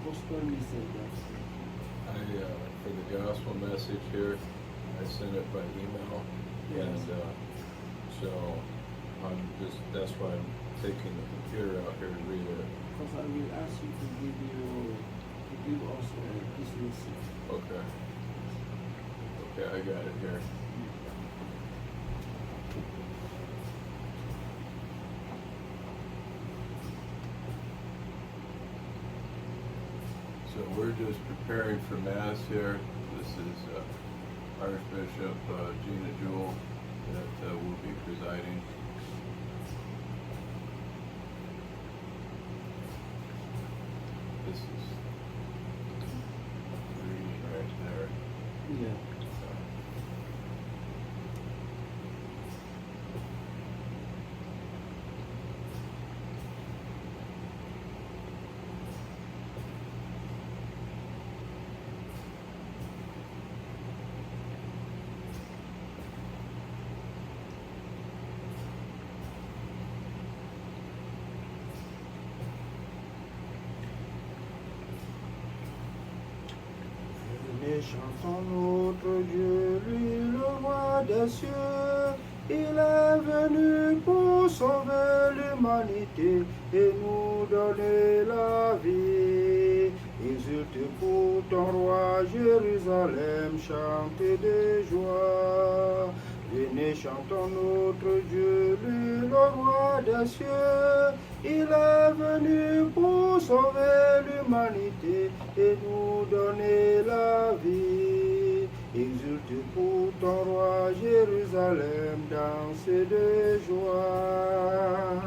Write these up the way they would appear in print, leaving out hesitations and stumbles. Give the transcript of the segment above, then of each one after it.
gospel message. For the gospel message here, I sent it by email, Yes. and so that's why I'm taking the computer out here to read it. Because I will ask you to give us this message. Okay. Okay, I got it here. So we're just preparing for Mass here. This is Archbishop Gina Jewell that will be presiding. This is the reading right there. Yeah. Venez, chantons notre Dieu, lui le roi des cieux. Il est venu pour sauver l'humanité et nous donner la vie. Exulte pour ton roi Jérusalem, chante de joie. Venez, chantons notre Dieu, lui le roi des cieux. Il est venu pour sauver l'humanité et nous donner la vie. Exulte pour ton roi Jérusalem, danse de joie.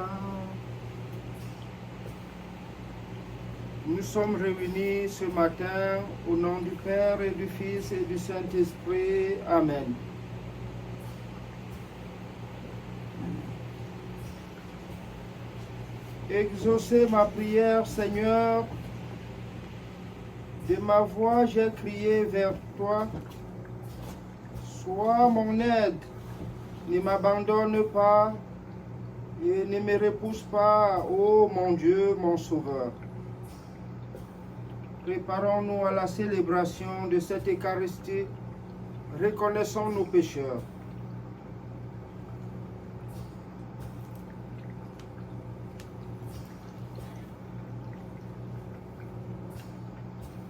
Nous sommes réunis ce matin au nom du Père et du Fils et du Saint-Esprit. Amen. Exaucez ma prière, Seigneur. De ma voix, j'ai crié vers toi. Sois mon aide. Ne m'abandonne pas et ne me repousse pas, ô mon Dieu, mon Sauveur. Préparons-nous à la célébration de cette Eucharistie. Reconnaissons nos pécheurs.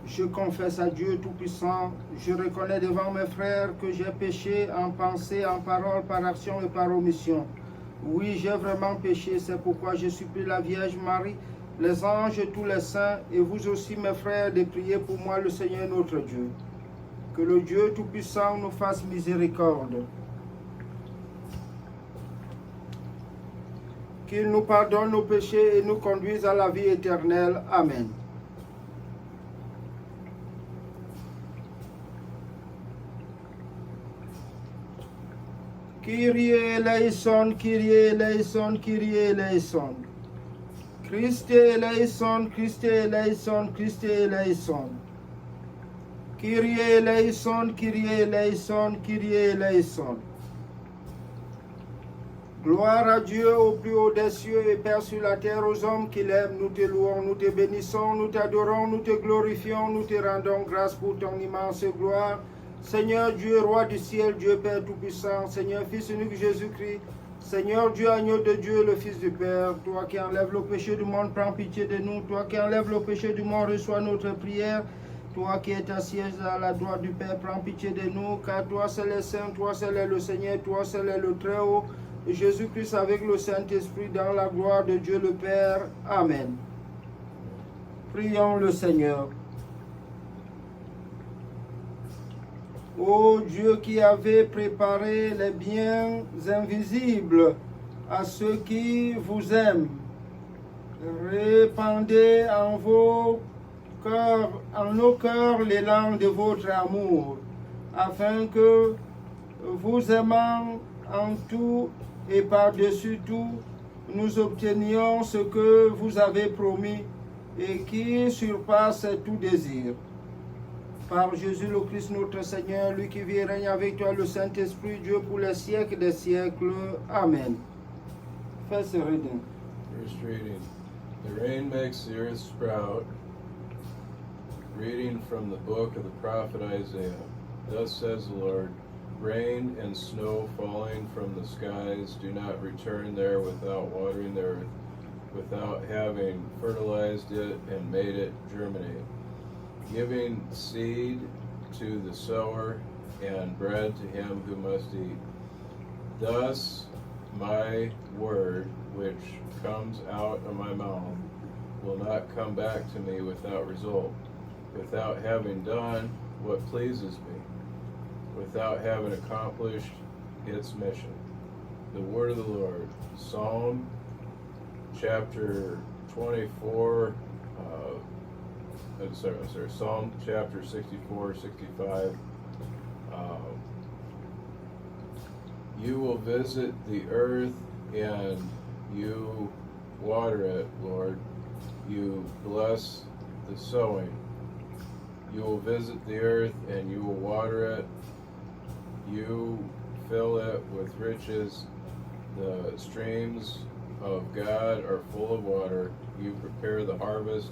Je confesse à Dieu Tout-Puissant, je reconnais devant mes frères que j'ai péché en pensée, en parole, par action et par omission. Oui, j'ai vraiment péché, c'est pourquoi je supplie la Vierge Marie, les anges et tous les saints, et vous aussi mes frères, de prier pour moi le Seigneur notre Dieu. Que le Dieu Tout-Puissant nous fasse miséricorde. Qu'il nous pardonne nos péchés et nous conduise à la vie éternelle. Amen. Kyrie eleison, Kyrie eleison, Kyrie eleison. Christe eleison, Christe eleison, Christe eleison. Kyrie eleison, Kyrie eleison, Kyrie eleison. Gloire à Dieu au plus haut des cieux et Père sur la terre aux hommes qu'il aime. Nous te louons, nous te bénissons, nous t'adorons, nous te glorifions, nous te rendons grâce pour ton immense gloire. Seigneur Dieu, roi du ciel, Dieu Père Tout-Puissant, Seigneur Fils unique Jésus-Christ, Seigneur Dieu, agneau de Dieu, le Fils du Père, toi qui enlèves le péché du monde, prends pitié de nous. Toi qui enlèves le péché du monde, reçois notre prière. Toi qui es assiégé à la droite du Père, prends pitié de nous, car toi seul est saint, toi seul est le Seigneur, toi seul est le Très-Haut, et Jésus-Christ avec le Saint-Esprit dans la gloire de Dieu le Père. Amen. Prions le Seigneur. Ô Dieu qui avait préparé les biens invisibles à ceux qui vous aiment, répandez en vos cœurs, en nos cœurs l'élan de votre amour, afin que vous aimant en tout et par-dessus tout, nous obtenions ce que vous avez promis et qui surpasse tout désir. Par Jésus le Christ notre Seigneur, lui qui vit et règne avec toi, le Saint-Esprit, Dieu pour les siècles des siècles. Amen. Fais ce reading. First reading. The rain makes the earth sprout. Reading from the book of the prophet Isaiah. Thus says the Lord, rain and snow falling from the skies do not return there without watering the earth, without having fertilized it and made it germinate, giving seed to the sower and bread to him who must eat. Thus my word, which comes out of my mouth, will not come back to me without result, without having done what pleases me, without having accomplished its mission. The word of the Lord. Psalm chapter 24, Psalm chapter 64, 65. You will visit the earth and you water it, Lord. You bless the sowing. You will visit the earth and you will water it. You fill it with riches. The streams of God are full of water. You prepare the harvest.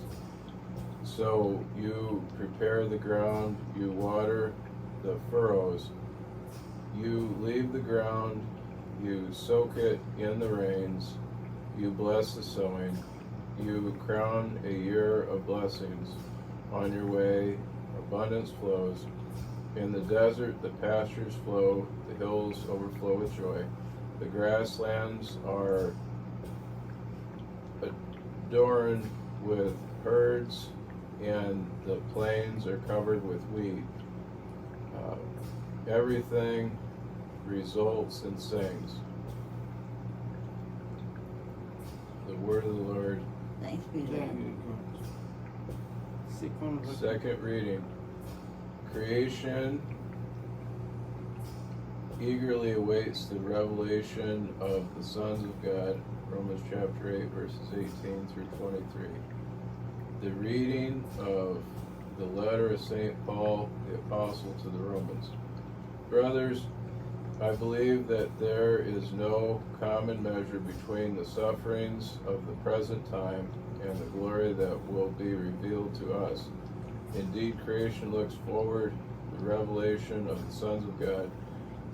So you prepare the ground. You water the furrows. You leave the ground. You soak it in the rains. You bless the sowing. You crown a year of blessings. On your way, abundance flows. In the desert, the pastures flow. The hills overflow with joy. The grasslands are adorned with herds, and the plains are covered with wheat. Everything results and sings. The word of the Lord. Thanks be to God. Second reading. Creation eagerly awaits the revelation of the sons of God. Romans chapter 8, verses 18 through 23. The reading of the letter of St. Paul, the apostle to the Romans. Brothers, I believe that there is no common measure between the sufferings of the present time and the glory that will be revealed to us. Indeed, creation looks forward to the revelation of the sons of God.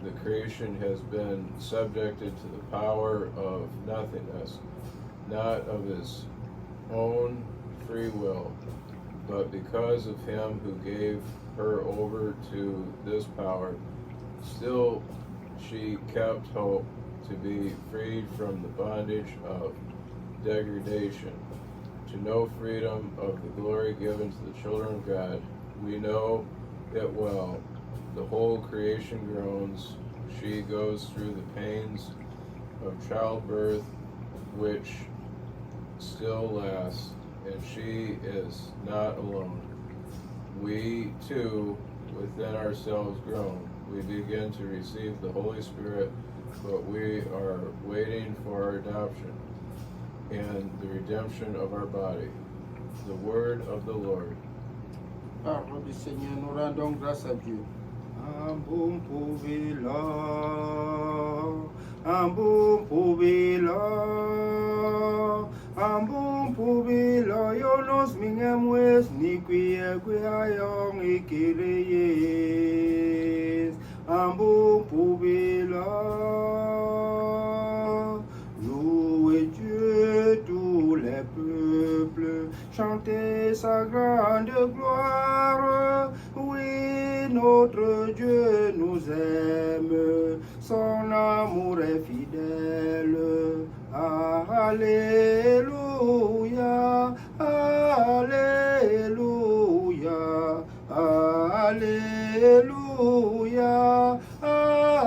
The creation has been subjected to the power of nothingness, not of his own free will, but because of him who gave her over to this power. Still, she kept hope to be freed from the bondage of degradation, to know freedom of the glory given to the children of God. We know it well. The whole creation groans. She goes through the pains of childbirth, which still lasts, and she is not alone. We too, within ourselves, groan. We begin to receive the Holy Spirit, but we are waiting for our adoption and the redemption of our body. The word of the Lord. Parole du Seigneur, nous rendons grâce à Dieu. Un bon pauvre un bon pauvre un bon pauvre yo nos mingemwes ni kwie ayong ikireyes. Un bon pauvre louez Dieu tous les peuples, chantez sa grande gloire. Oui, notre Dieu nous aime, son amour est fidèle. Alléluia, Alléluia, Alléluia,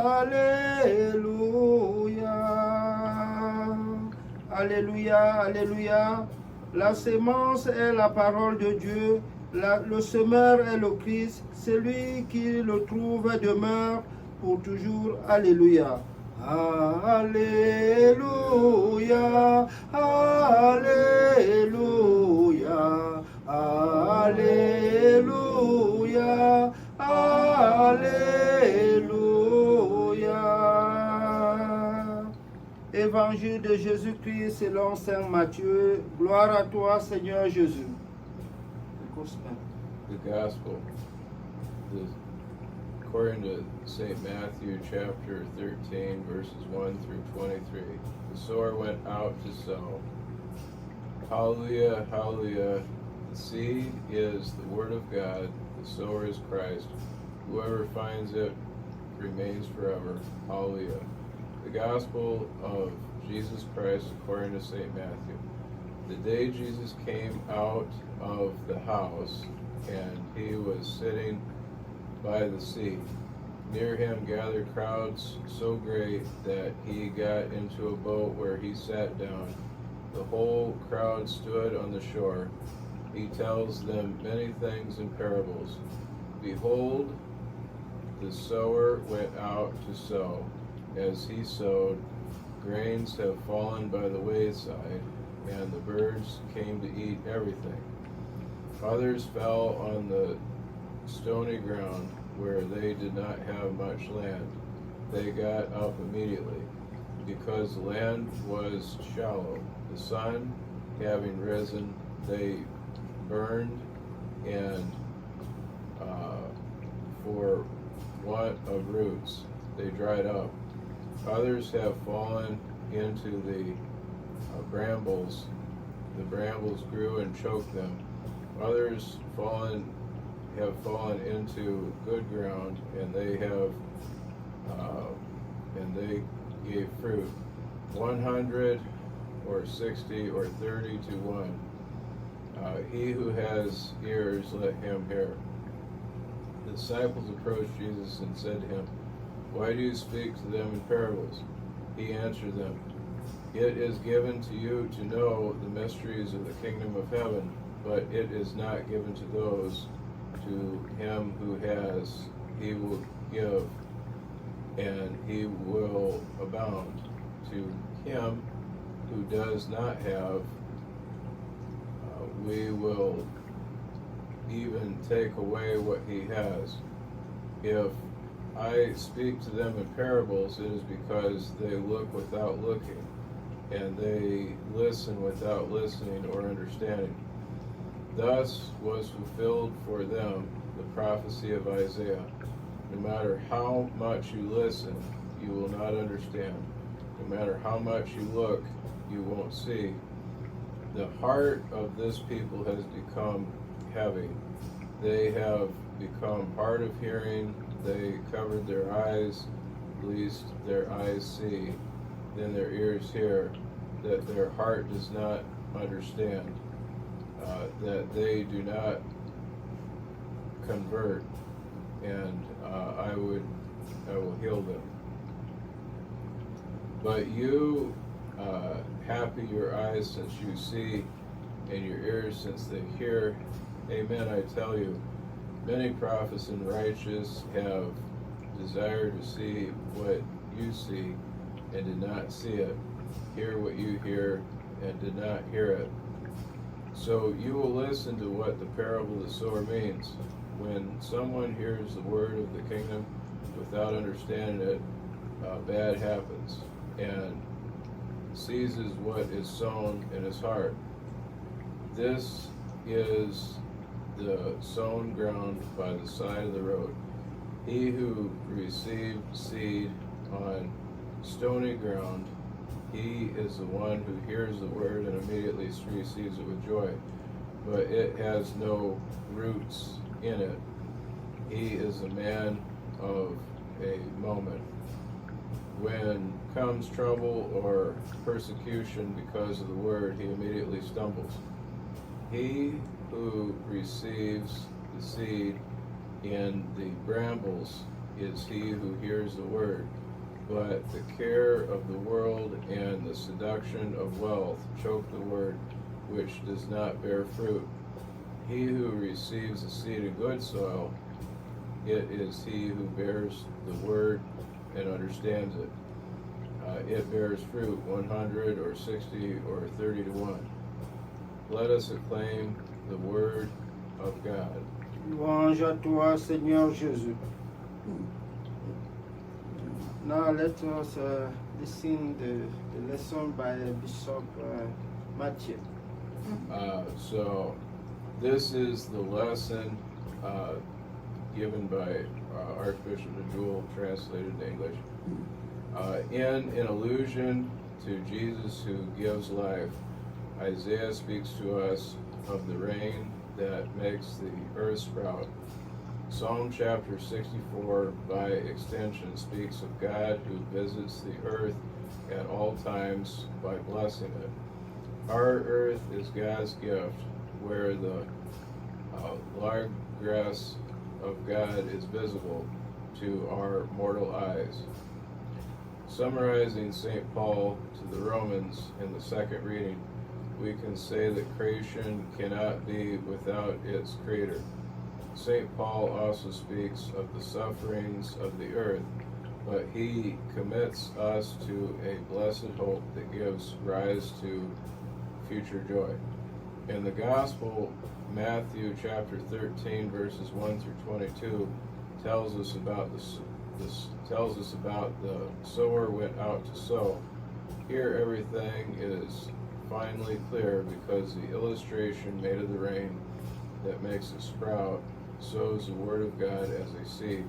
Alléluia. Alléluia, Alléluia. La sémence est la parole de Dieu. Le semeur est le Christ. Celui qui le trouve demeure pour toujours. Alléluia. Alléluia. Alléluia. Alléluia. Alléluia. Évangile de Jésus-Christ selon Saint Matthieu. Gloire à toi, Seigneur Jésus. The Gospel, according to St. Matthew chapter 13, verses 1 through 23. The sower went out to sow. Hallelujah, hallelujah. The seed is the word of God. The sower is Christ. Whoever finds it remains forever. Hallelujah. The Gospel of Jesus Christ according to St. Matthew. The day Jesus came out of the house, and he was sitting by the sea. Near him gathered crowds so great that he got into a boat where he sat down. The whole crowd stood on the shore. He tells them many things in parables. Behold, the sower went out to sow. As he sowed, grains have fallen by the wayside, and the birds came to eat everything. Others fell on the stony ground where they did not have much land. They got up immediately, because the land was shallow. The sun having risen, they burned, and for want of roots, they dried up. Others have fallen into the brambles. The brambles grew and choked them. Others have fallen into good ground, and they gave fruit, 100 or 60 or 30 to 1. He who has ears, let him hear. The disciples approached Jesus and said to him, Why do you speak to them in parables? He answered them, It is given to you to know the mysteries of the kingdom of heaven, but it is not given to those. To him who has, he will give, and he will abound. To him who does not have, we will even take away what he has. If I speak to them in parables, it is because they look without looking, and they listen without listening or understanding. Thus was fulfilled for them the prophecy of Isaiah. No matter how much you listen, you will not understand. No matter how much you look, you won't see. The heart of this people has become heavy. They have become hard of hearing. They covered their eyes, lest their eyes see, then their ears hear, that their heart does not understand, that they do not convert, and I will heal them. But you, happy your eyes since you see, and your ears since they hear. Amen, I tell you, many prophets and righteous have desired to see what you see, and did not see it, hear what you hear, and did not hear it. So you will listen to what the parable of the sower means. When someone hears the word of the kingdom without understanding it, bad happens, and seizes what is sown in his heart. This is the sown ground by the side of the road. He who received seed on stony ground, he is the one who hears the word and immediately receives it with joy, but it has no roots in it. He is a man of a moment. When comes trouble or persecution because of the word, he immediately stumbles. He who receives the seed in the brambles is he who hears the word, but the care of the world and the seduction of wealth choke the word, which does not bear fruit. He who receives the seed in good soil, it is he who bears the word and understands it. It bears fruit 100 or 60 or 30 to 1. Let us acclaim the word of God. Louange à toi, Seigneur Jésus. Now let us listen the lesson by Bishop Mathieu. So this is the lesson given by Archbishop Jewel, translated in English. In allusion to Jesus who gives life, Isaiah speaks to us of the rain that makes the earth sprout. Psalm chapter 64, by extension, speaks of God who visits the earth at all times by blessing it. Our earth is God's gift, where the large grass of God is visible to our mortal eyes. Summarizing St. Paul to the Romans in the second reading, we can say that creation cannot be without its creator. St. Paul also speaks of the sufferings of the earth, but he commits us to a blessed hope that gives rise to future joy. In the Gospel, Matthew chapter 13, verses 1 through 22, tells us about the sower went out to sow. Here everything is finally clear, because the illustration made of the rain that makes it sprout sows the word of God as a seed.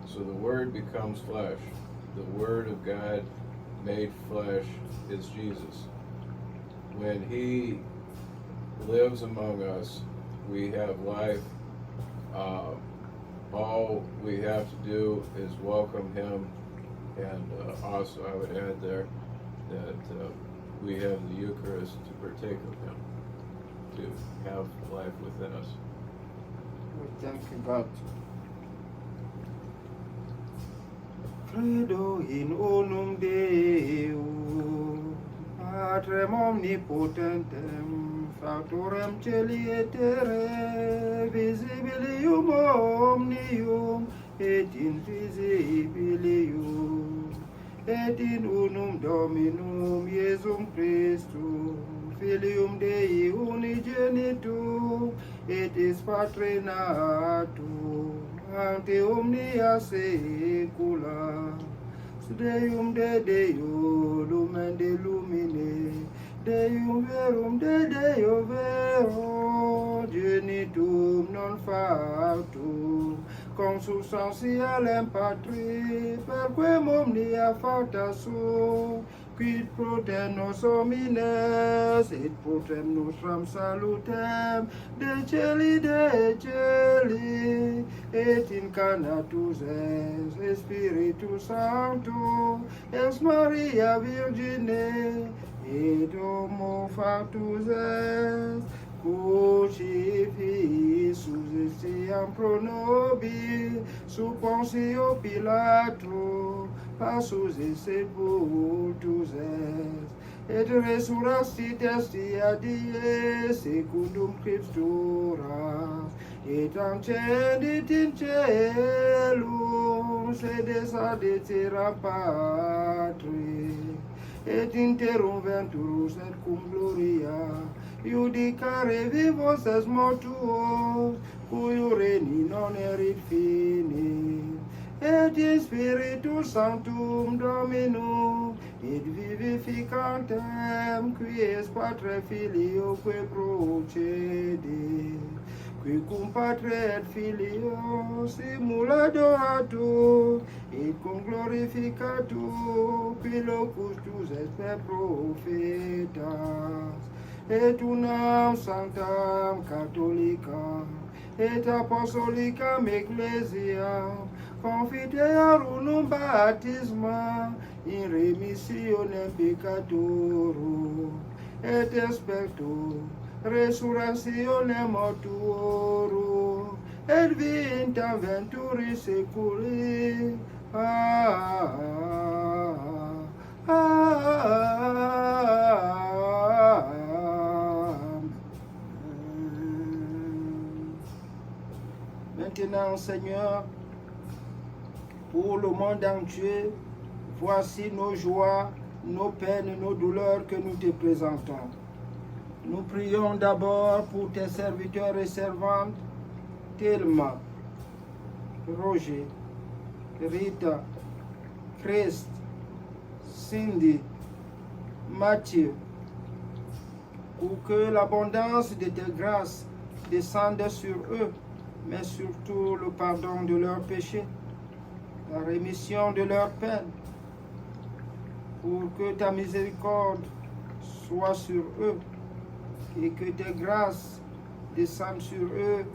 So the word becomes flesh. The word of God made flesh is Jesus. When he lives among us, we have life. All we have to do is welcome him, and also I would add there that we have the Eucharist to partake of him, to have life within us. We thank you, God. Credo in unum Deum, Patrem omnipotentem, factorem celi et terrae, visibilium omnium, et invisibilium, et in unum Dominum Iesum Christum, Filium Dei unigenitum, et spatre natum, ante omnia saecula, Deum de Deo, lumen de lumine, Deum verum de Deo vero, genitum non factum, consubstantialem Patri, perquem omnia facta sunt, quid protem nos homines, et protem nostram salutem, de celi, et incarnatus es, Spiritus Sanctus, ex Maria Virgine, et homo factus est, crucifixus estiam pro nobis, sub Pontio Pilato, passus et sepultus est, et resurrexit estia die secundum scripturas, et ascendit in caelum, sedes ad iteram Patri, et interum venturus et cum gloria, judicare vivos es mortuos, cui regni non erit fini, et in Spiritus Sanctum Dominum, et vivificantem, qui es Patre Filio, que procede, qui cum Patre et Filio simul adoratur, et cum glorificatur, qui locus tuus est per prophetas, et unam sanctam catholicam, et apostolicam ecclesiam, confiteor unum baptisma, in remissionem peccatorum, et expecto resurrectionem mortuorum, et vitam venturis seculi. Maintenant, Seigneur, pour le monde entier, voici nos joies, nos peines, nos douleurs que nous te présentons. Nous prions d'abord pour tes serviteurs et servantes, Thelma, Roger, Rita, Christ, Cindy, Mathieu, pour que l'abondance de tes grâces descende sur eux, mais surtout le pardon de leurs péchés, la rémission de leurs peines, pour que ta miséricorde soit sur eux et que tes grâces descendent sur eux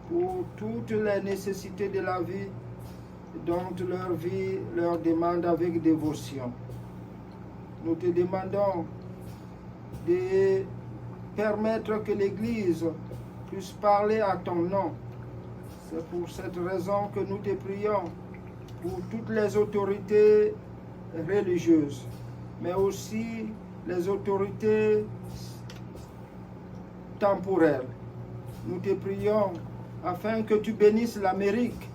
pour toutes les nécessités de la vie dont leur vie leur demande avec dévotion. Nous te demandons de permettre que l'Église puisse parler à ton nom. C'est pour cette raison que nous te prions pour toutes les autorités religieuses, mais aussi les autorités temporelles. Nous te prions afin que tu bénisses l'Amérique,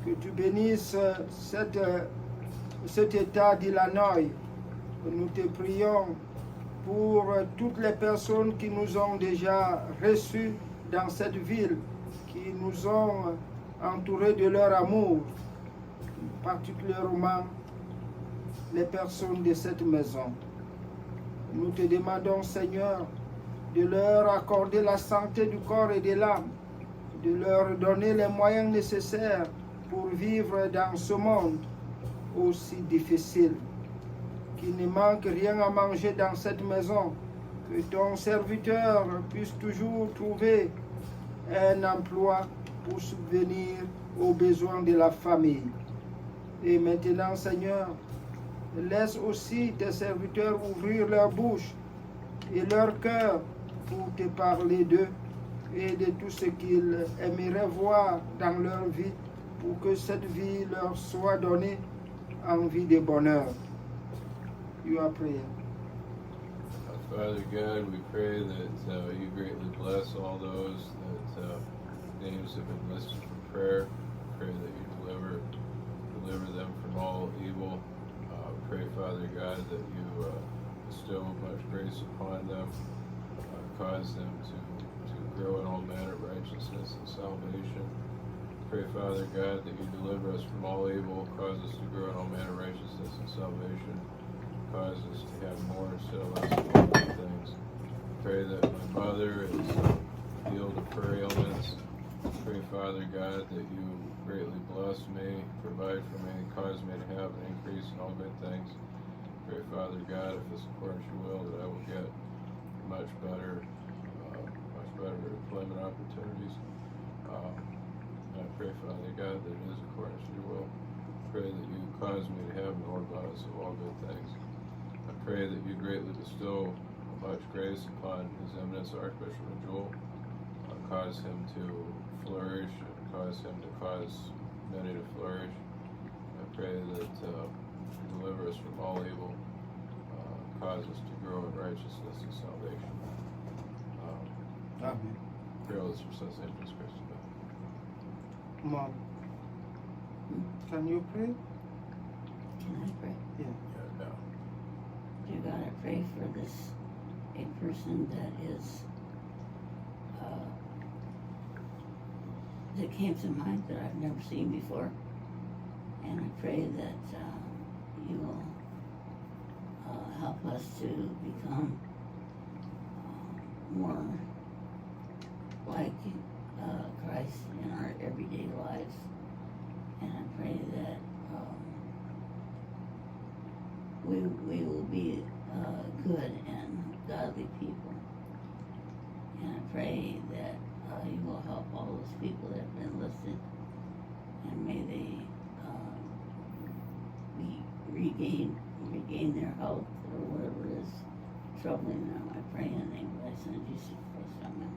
que tu bénisses cet État d'Illinois. Nous te prions pour toutes les personnes qui nous ont déjà reçus dans cette ville, qui nous ont entourés de leur amour, particulièrement les personnes de cette maison. Nous te demandons, Seigneur, de leur accorder la santé du corps et de l'âme, de leur donner les moyens nécessaires pour vivre dans ce monde aussi difficile. Qu'il ne manque rien à manger dans cette maison, que ton serviteur puisse toujours trouver un emploi pour subvenir aux besoins de la famille. Et maintenant, Seigneur, laisse aussi tes serviteurs ouvrir leur bouche et leur cœur pour te parler d'eux et de tout ce qu'ils aimeraient voir dans leur vie, pour que cette vie leur soit donnée en vie de bonheur. You are praying. Father God, we pray that you greatly bless all those that names have been listed for prayer. Pray that you deliver them from all evil. Pray, Father God, that you bestow much grace upon them, cause them to grow in all manner of righteousness and salvation. Pray, Father God, that you deliver us from all evil, cause us to grow in all manner of righteousness and salvation, cause us to have more instead of less of all good things. Pray that my mother is healed of her ailments. Pray, Father God, that you greatly bless me, provide for me, cause me to have an increase in all good things. Pray, Father God, if it's according to your will, that I will get much better employment opportunities. I pray, Father God, that it is according to your will. Pray that you cause me to have more abundance of all good things. I pray that you greatly bestow much grace upon His Eminence Archbishop Jewel, cause him to flourish, and cause him to cause many to flourish. I pray that you deliver us from all evil, cause us to grow in righteousness and salvation. Amen. Pray all this for such name, Jesus Christ. Mom, can you pray? Can I pray? Yeah. Yeah, no. Dear God, I pray for a person that came to mind that I've never seen before. And I pray that you will help us to become more like Christ in our everyday lives. And I pray that we will be good and godly people. And I pray that you will help all those people that have been listed, and may they regain their health or whatever is troubling them. I pray in the name of thy Son Jesus Christ. Amen.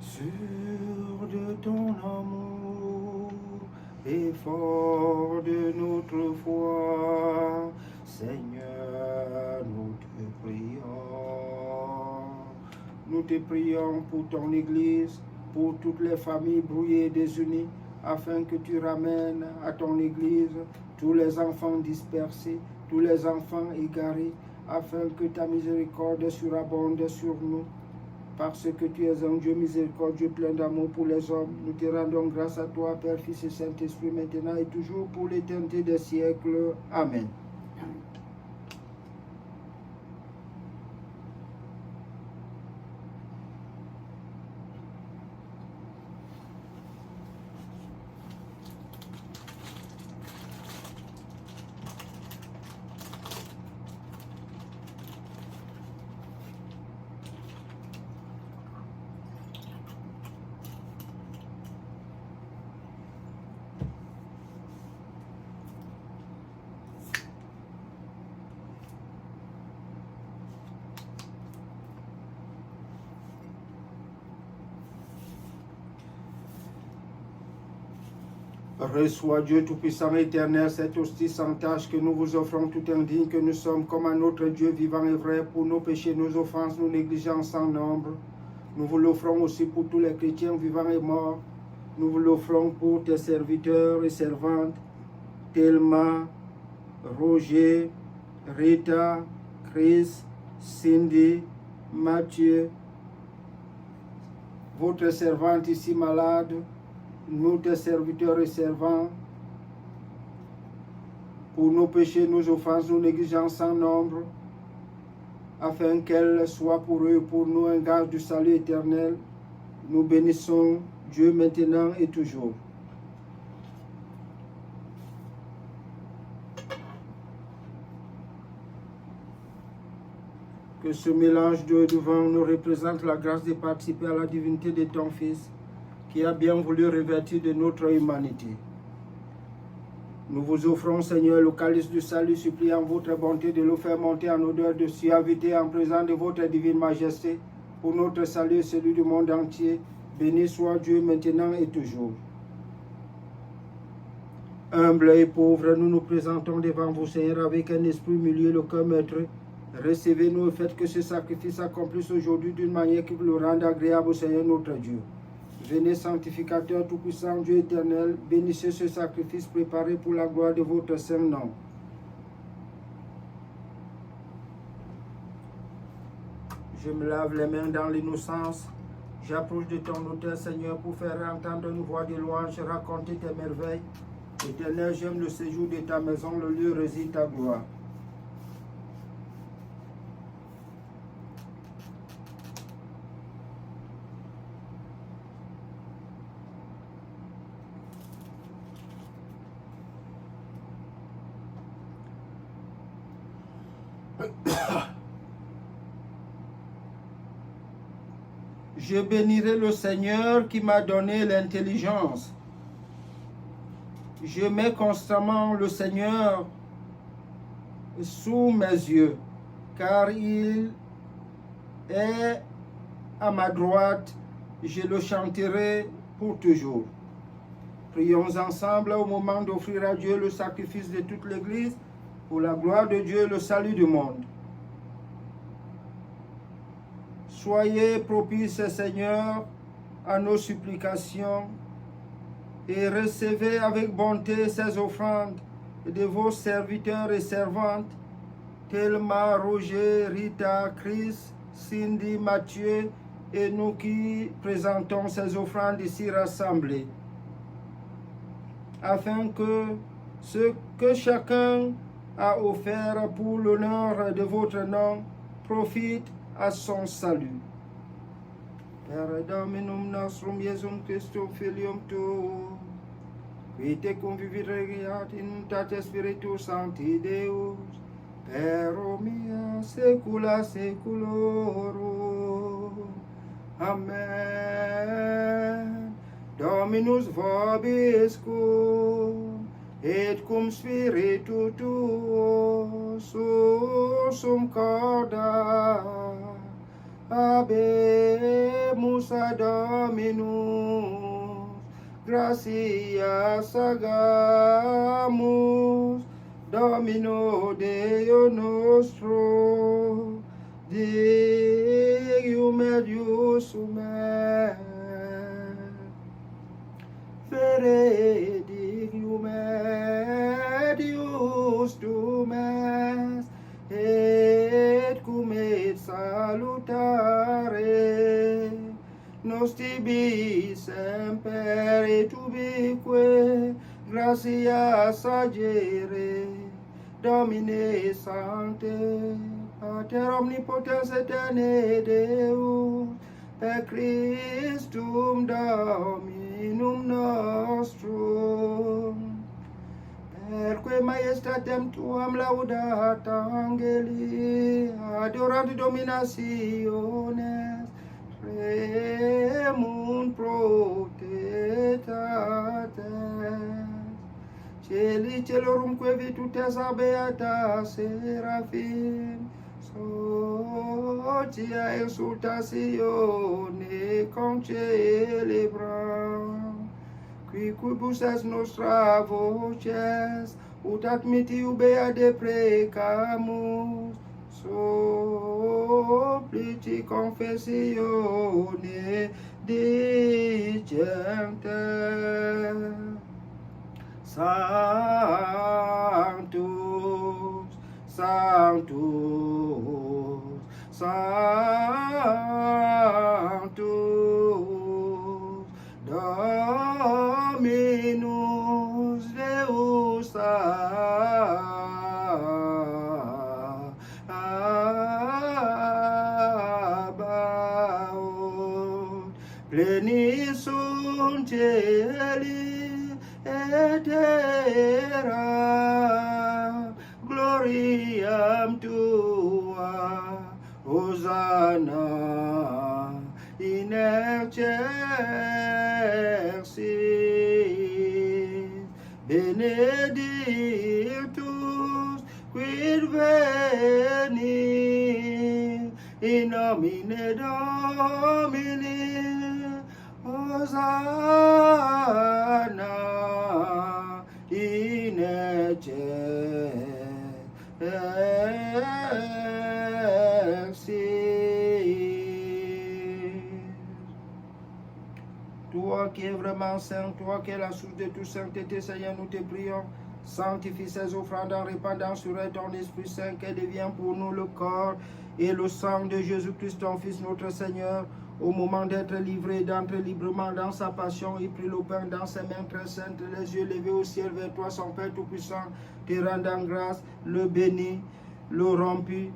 Sûr de ton amour et fort de notre foi, Seigneur, nous te prions. Nous te prions pour ton Église, pour toutes les familles brouillées et désunies, afin que tu ramènes à ton Église tous les enfants dispersés, tous les enfants égarés, afin que ta miséricorde surabonde sur nous. Parce que tu es un Dieu miséricordieux, plein d'amour pour les hommes, nous te rendons grâce à toi, Père, Fils et Saint-Esprit, maintenant et toujours pour l'éternité des siècles. Amen. Amen. Reçois Dieu Tout-Puissant et Éternel, cette hostie sans tâche que nous vous offrons tout indigne que nous sommes comme un autre Dieu vivant et vrai pour nos péchés, nos offenses, nos négligences sans nombre. Nous vous l'offrons aussi pour tous les chrétiens vivants et morts. Nous vous l'offrons pour tes serviteurs et servantes, Thelma, Roger, Rita, Chris, Cindy, Mathieu, votre servante ici malade, nous tes serviteurs et servants, pour nos péchés, nos offenses, nos négligences sans nombre, afin qu'elle soit pour eux, pour nous, un gage du salut éternel. Nous bénissons Dieu maintenant et toujours. Que ce mélange d'eau et de vin nous représente la grâce de participer à la divinité de ton Fils, qui a bien voulu revêtir de notre humanité. Nous vous offrons, Seigneur, le calice du salut, suppliant votre bonté de le faire monter en odeur de suavité en présence de votre divine majesté, pour notre salut et celui du monde entier. Béni soit Dieu maintenant et toujours. Humble et pauvre, nous nous présentons devant vous, Seigneur, avec un esprit humilié, le cœur meurtri. Recevez-nous et faites que ce sacrifice s'accomplisse aujourd'hui d'une manière qui vous le rende agréable au Seigneur notre Dieu. Venez, sanctificateur tout-puissant, Dieu éternel, bénissez ce sacrifice préparé pour la gloire de votre saint nom. Je me lave les mains dans l'innocence. J'approche de ton autel, Seigneur, pour faire entendre une voix de louange, raconter tes merveilles. Éternel, j'aime le séjour de ta maison, le lieu où réside ta gloire. Je bénirai le Seigneur qui m'a donné l'intelligence. Je mets constamment le Seigneur sous mes yeux, car il est à ma droite. Je le chanterai pour toujours. Prions ensemble au moment d'offrir à Dieu le sacrifice de toute l'Église, pour la gloire de Dieu et le salut du monde. Soyez propices, Seigneur, à nos supplications et recevez avec bonté ces offrandes de vos serviteurs et servantes, Thelma, Roger, Rita, Chris, Cindy, Mathieu, et nous qui présentons ces offrandes ici rassemblées, afin que ce que chacun a offert pour l'honneur de votre nom profite à son salut. Per Dominum nostrum Iesum Christum Filium Tuum, qui te convivireat in unitate Spiritus Sancti Deus, per omnia saecula saeculorum. Amen. Dominus vobiscum, et cum Spiritu tuo, sursum corda, habemus ad Dominus, gratias agamus, Domino Deo nostro, Deum medius sume, Veredigium medius tumes, et cum et salutare, nos tibi semper et ubique, gratia sagere, Domine Sancte, Pater omnipotens eterne Deus, per Christum Dominum nostrum, perque majestatem tuam laudat angeli, adorant dominationes, remunt protestates, Celi celorumque virtutes beata serafim, socia exultatione concelebram, qui quibus est nostra voces, ut admittiu bea deprecamus, supplici confessione dicente. Sanctus, Sanctus, Sanctus, Dominus Deus Sabaoth, plenis sunt celi et terra, gloriam tua, Hosanna in excelsis, benedictus quid venit in nomine Domini, Hosanna in excelsis. Toi qui es vraiment saint, toi qui es la source de toute sainteté, Seigneur, nous te prions. Sanctifie ces offrandes en répandant sur elles ton Esprit Saint, qui devient pour nous le corps et le sang de Jésus-Christ, ton Fils, notre Seigneur. Au moment d'être livré, d'entrer librement dans sa passion, il prit le pain dans ses mains très saintes, les yeux levés au ciel vers toi, son Père Tout-Puissant, te rendant grâce, le bénit, le rompit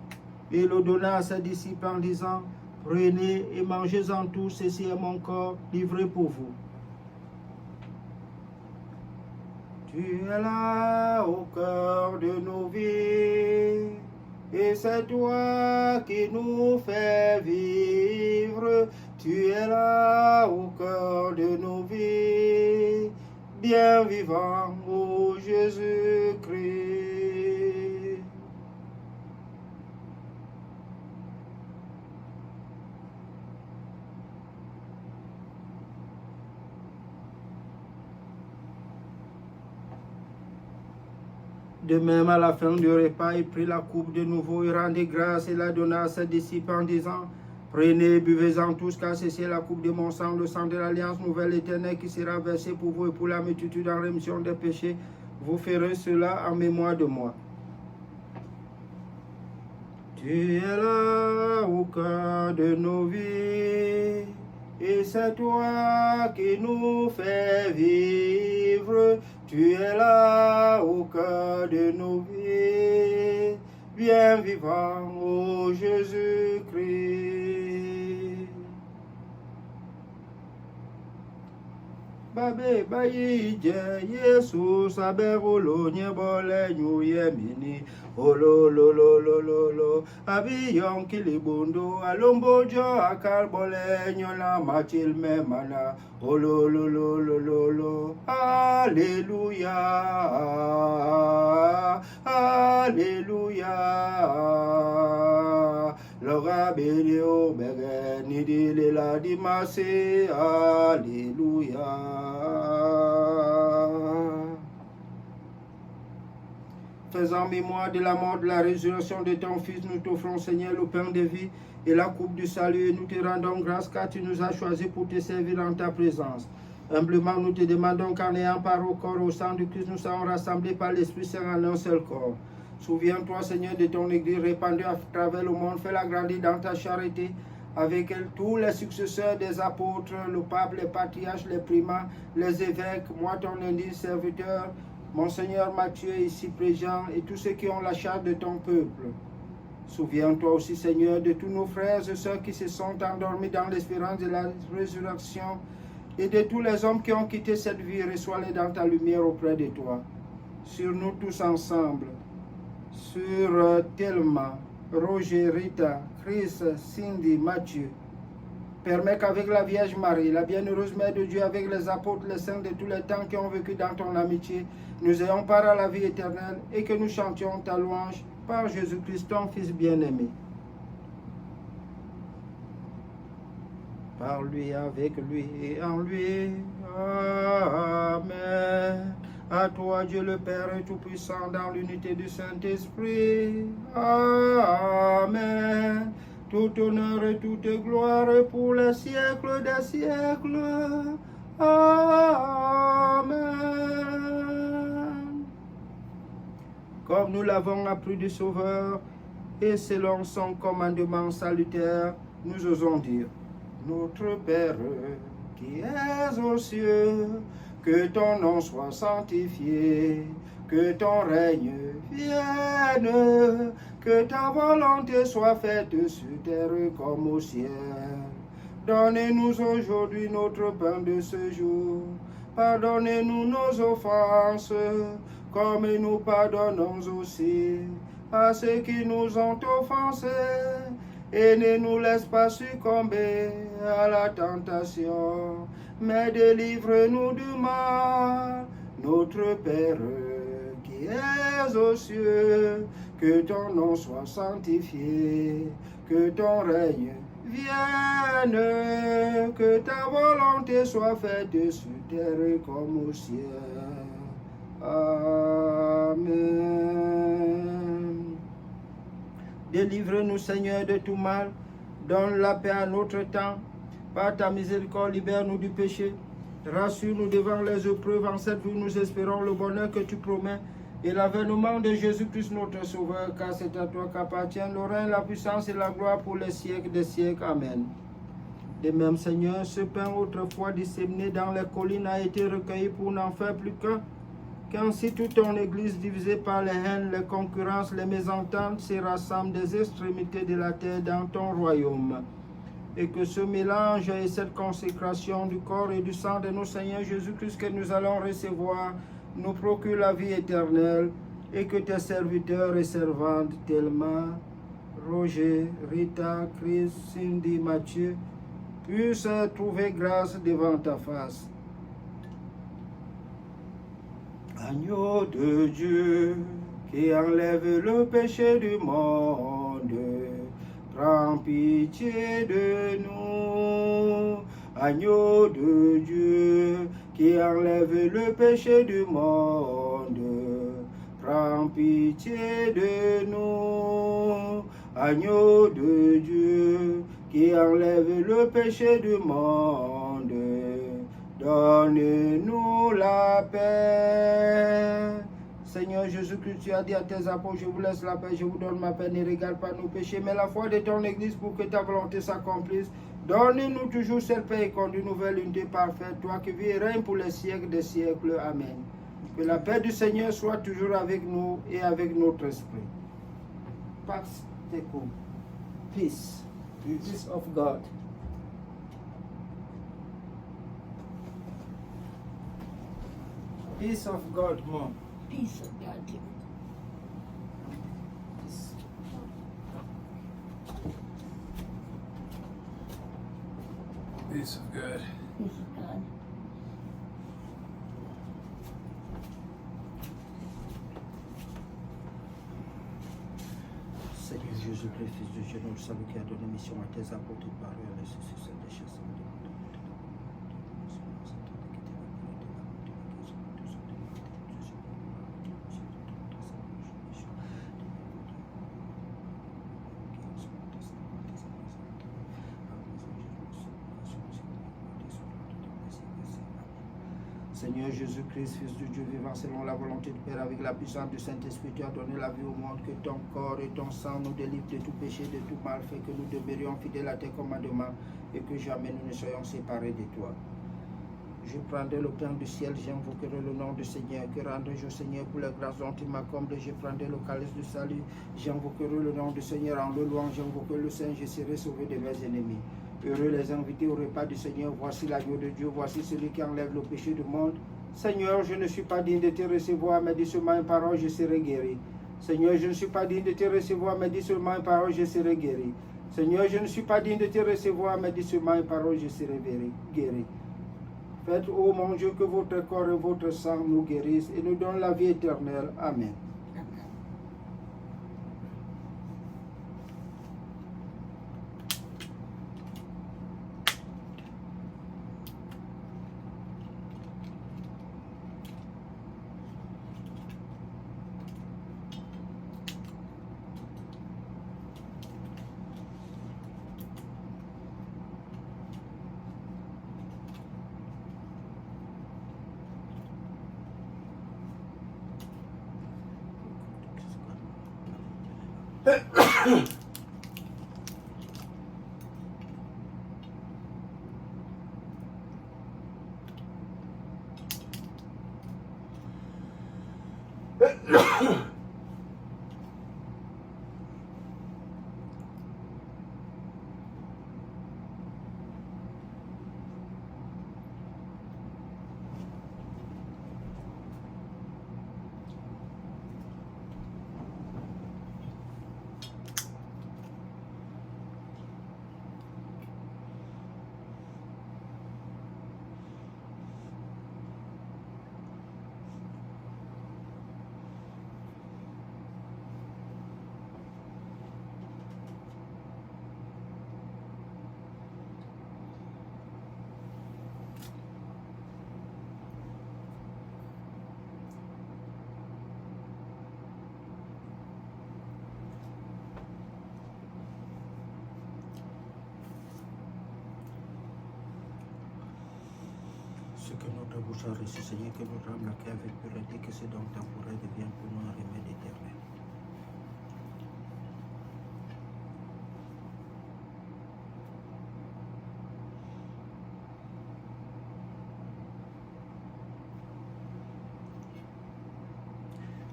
et le donna à ses disciples en disant, prenez et mangez-en tous, ceci est mon corps livré pour vous. Tu es là au cœur de nos vies, et c'est toi qui nous fais vivre. Tu es là au cœur de nos vies, bien vivant, ô Jésus-Christ. De même, à la fin du repas, il prit la coupe de nouveau, il rendit grâce et la donna à ses disciples en disant, prenez, buvez-en tous, car ceci est la coupe de mon sang, le sang de l'alliance nouvelle éternelle qui sera versée pour vous et pour la multitude en rémission des péchés. Vous ferez cela en mémoire de moi. Tu es là au cœur de nos vies, et c'est toi qui nous fais vivre. Tu es là au cœur de nos vies, bien vivant, ô Jésus-Christ. Babe bayi je Jesus aberolo nyebole nyuyemini olololololo abiyon kilibundo alombojo akarbole nyola machil memana olololololo Alléluia Alléluia Loga belio bege nidile la dimase Alléluia. Faisant mémoire de la mort, de la résurrection de ton Fils, nous t'offrons, Seigneur, le pain de vie et la coupe du salut, et nous te rendons grâce car tu nous as choisis pour te servir en ta présence. Humblement, nous te demandons qu'en ayant part au corps, au sang du Christ, nous soyons rassemblés par l'Esprit Saint en un seul corps. Souviens-toi, Seigneur, de ton Église répandue à travers le monde. Fais-la grandir dans ta charité. Avec elle, tous les successeurs des apôtres, le pape, les patriarches, les primats, les évêques, moi, ton indigne serviteur, Monseigneur Mathieu, ici présent, et tous ceux qui ont la charge de ton peuple. Souviens-toi aussi, Seigneur, de tous nos frères et sœurs qui se sont endormis dans l'espérance de la résurrection et de tous les hommes qui ont quitté cette vie. Reçois-les dans ta lumière auprès de toi. Sur nous tous ensemble, sur Thelma, Roger, Rita, Chris, Cindy, Mathieu. Permets qu'avec la Vierge Marie, la bienheureuse Mère de Dieu, avec les apôtres, les saints de tous les temps qui ont vécu dans ton amitié, nous ayons part à la vie éternelle et que nous chantions ta louange par Jésus-Christ, ton Fils bien-aimé. Par lui, avec lui et en lui. Amen. À toi, Dieu le Père Tout-Puissant, dans l'unité du Saint-Esprit. Amen. Tout honneur et toute gloire pour les siècles des siècles. Amen. Comme nous l'avons appris du Sauveur, et selon son commandement salutaire, nous osons dire: Notre Père qui es aux cieux, que ton nom soit sanctifié, que ton règne vienne, que ta volonté soit faite sur terre comme au ciel. Donnez-nous aujourd'hui notre pain de ce jour. Pardonnez-nous nos offenses, comme nous pardonnons aussi à ceux qui nous ont offensés. Et ne nous laisse pas succomber à la tentation, mais délivre-nous du mal. Notre Père qui es aux cieux, que ton nom soit sanctifié, que ton règne vienne, que ta volonté soit faite sur terre comme au ciel. Amen. Délivre-nous, Seigneur, de tout mal. Donne la paix à notre temps. Par ta miséricorde, libère-nous du péché. Rassure-nous devant les épreuves. En cette vie, nous espérons le bonheur que tu promets et l'avènement de Jésus-Christ, notre Sauveur, car c'est à toi qu'appartiennent le règne, la puissance et la gloire pour les siècles des siècles. Amen. De même, Seigneur, ce pain autrefois disséminé dans les collines a été recueilli pour n'en faire plus qu'un. Qu'ainsi toute ton Église divisée par les haines, les concurrences, les mésententes se rassemble des extrémités de la terre dans ton royaume. Et que ce mélange et cette consécration du corps et du sang de nos Seigneurs Jésus-Christ que nous allons recevoir nous procure la vie éternelle, et que tes serviteurs et servantes, Thelma, Roger, Rita, Chris, Cindy, Mathieu, puissent trouver grâce devant ta face. Agneau de Dieu, qui enlève le péché du monde, prends pitié de nous. Agneau de Dieu, qui enlève le péché du monde, prends pitié de nous. Agneau de Dieu, qui enlève le péché du monde, donne-nous la paix. Seigneur Jésus-Christ, tu as dit à tes apôtres: je vous laisse la paix, je vous donne ma paix, ne regarde pas nos péchés, mais la foi de ton Église pour que ta volonté s'accomplisse. Donne-nous toujours cette paix et conduis-nous vers l'unité parfaite, toi qui vis et règnes pour les siècles des siècles. Amen. Que la paix du Seigneur soit toujours avec nous et avec notre esprit. Pax tecum. Peace. Peace of God. Peace of God, Mom. Peace of God, too. Peace of God. Peace of God. Seigneur Jésus-Christ, Fils de Dieu, notre salut, qui a donné mission à tes apôtres par eux, les successeurs des chasseurs. Seigneur Jésus-Christ, Fils du Dieu vivant, selon la volonté du Père, avec la puissance du Saint-Esprit, tu as donné la vie au monde, que ton corps et ton sang nous délivrent de tout péché, de tout mal, fait que nous demeurions fidèles à tes commandements et que jamais nous ne soyons séparés de toi. Je prendrai le pain du ciel, j'invoquerai le nom du Seigneur. Que rendrai-je au Seigneur pour les grâces dont il m'accorde? Je prendrai le calice du salut, j'invoquerai le nom du Seigneur en le louant, j'invoquerai le Saint, je serai sauvé de mes ennemis. Heureux les invités au repas du Seigneur, voici l'agneau de Dieu, voici celui qui enlève le péché du monde. Seigneur, je ne suis pas digne de te recevoir, mais dis seulement une parole, je serai guéri. Seigneur, je ne suis pas digne de te recevoir, mais dis seulement une parole, je serai guéri. Seigneur, je ne suis pas digne de te recevoir, mais dis seulement une parole, je serai guéri. Faites, ô mon Dieu, que votre corps et votre sang nous guérissent et nous donnent la vie éternelle. Amen. Ce que notre bouche a reçu, Seigneur, que notre âme l'accueille avec pureté, que ce don temporel devienne pour nous un remède éternel.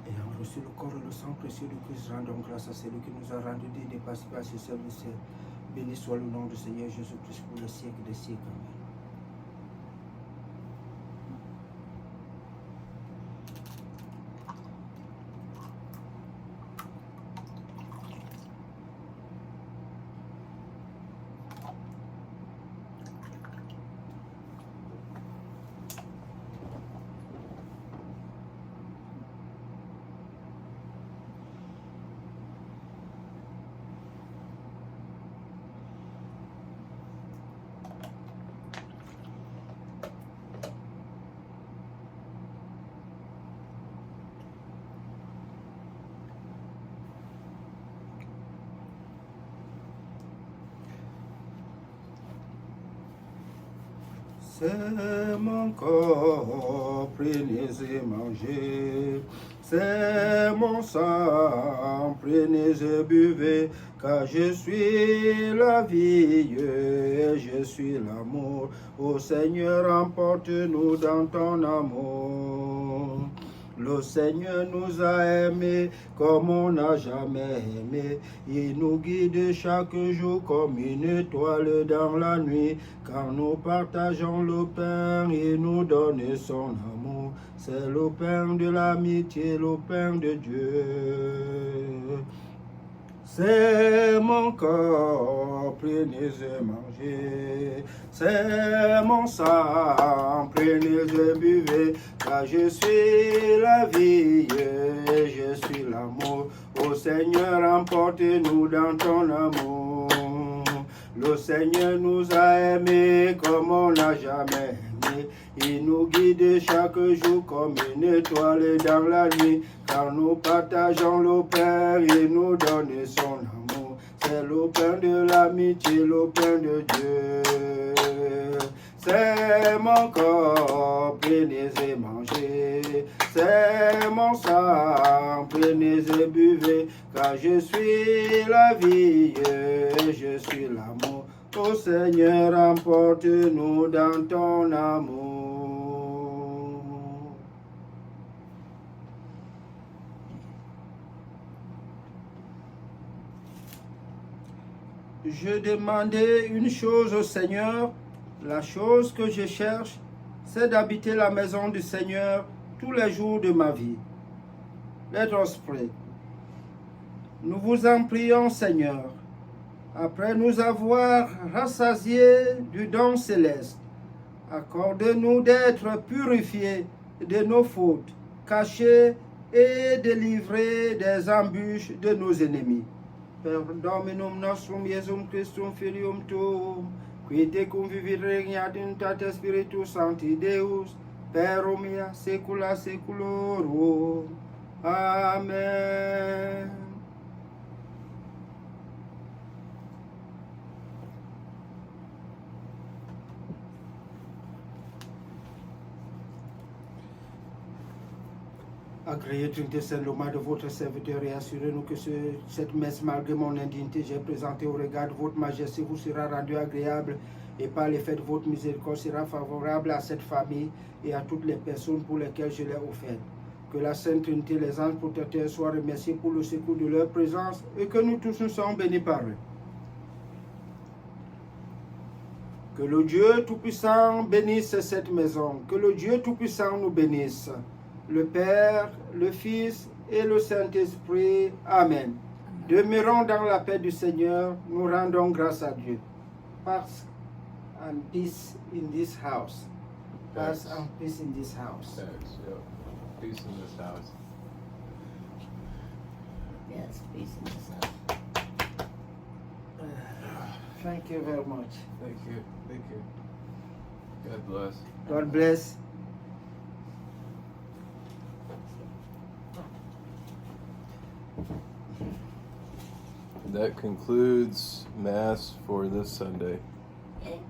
Ayant reçu le corps et le sang précieux de Christ, rendons grâce à celui qui nous a rendu dignes de participer à ce service. Béni soit le nom du Seigneur Jésus-Christ pour le siècle des siècles. Amen. C'est mon corps, prenez et mangez. C'est mon sang, prenez et buvez. Car je suis la vie et je suis l'amour. Ô Seigneur, emporte-nous dans ton amour. Le Seigneur nous a aimés comme on n'a jamais aimé. Il nous guide chaque jour comme une étoile dans la nuit. Quand nous partageons le pain, il nous donne son amour. C'est le pain de l'amitié, le pain de Dieu. C'est mon corps, prenez et mangez. C'est mon sang, prenez et buvez. Car je suis la vie et je suis l'amour. Ô Seigneur, emporte-nous dans ton amour. Le Seigneur nous a aimés comme on n'a jamais aimé. Il nous guide chaque jour comme une étoile dans la nuit. Car nous partageons le Père, il nous donne son amour. C'est le pain de l'amitié, le pain de Dieu. C'est mon corps, prenez et mangez. C'est mon sang, prenez et buvez. Car je suis la vie et je suis l'amour. Ô Seigneur, emporte-nous dans ton amour. Je demandais une chose au Seigneur, la chose que je cherche, c'est d'habiter la maison du Seigneur tous les jours de ma vie. Let us pray. Nous vous en prions, Seigneur, après nous avoir rassasiés du don céleste, accorde-nous d'être purifiés de nos fautes, cachés et délivrés des embûches de nos ennemis. Per Dominum nostrum Iesum Christum Filium Tuum, qui tecum vivit regnat in tate Spiritus Sancti Deus, per omnia saecula saeculorum. Amen. Agréez Trinité Sainte le mal de votre serviteur et assurez-nous que cette messe, malgré mon indignité, j'ai présentée au regard de votre majesté, vous sera rendue agréable et par l'effet de votre miséricorde sera favorable à cette famille et à toutes les personnes pour lesquelles je l'ai offerte. Que la Sainte Trinité, les anges protecteurs soient remerciés pour le secours de leur présence et que nous tous nous soyons bénis par eux. Que le Dieu Tout-Puissant bénisse cette maison, que le Dieu Tout-Puissant nous bénisse. Le Père, le Fils et le Saint-Esprit. Amen. Demeurons dans la paix du Seigneur, nous rendons grâce à Dieu. Pax and peace in this house. Pax and peace in this house. Thanks, yeah. Peace in this house. Yes, peace in this house. Thank you very much. Thank you. Thank you. God bless. God bless. That concludes Mass for this Sunday. Okay.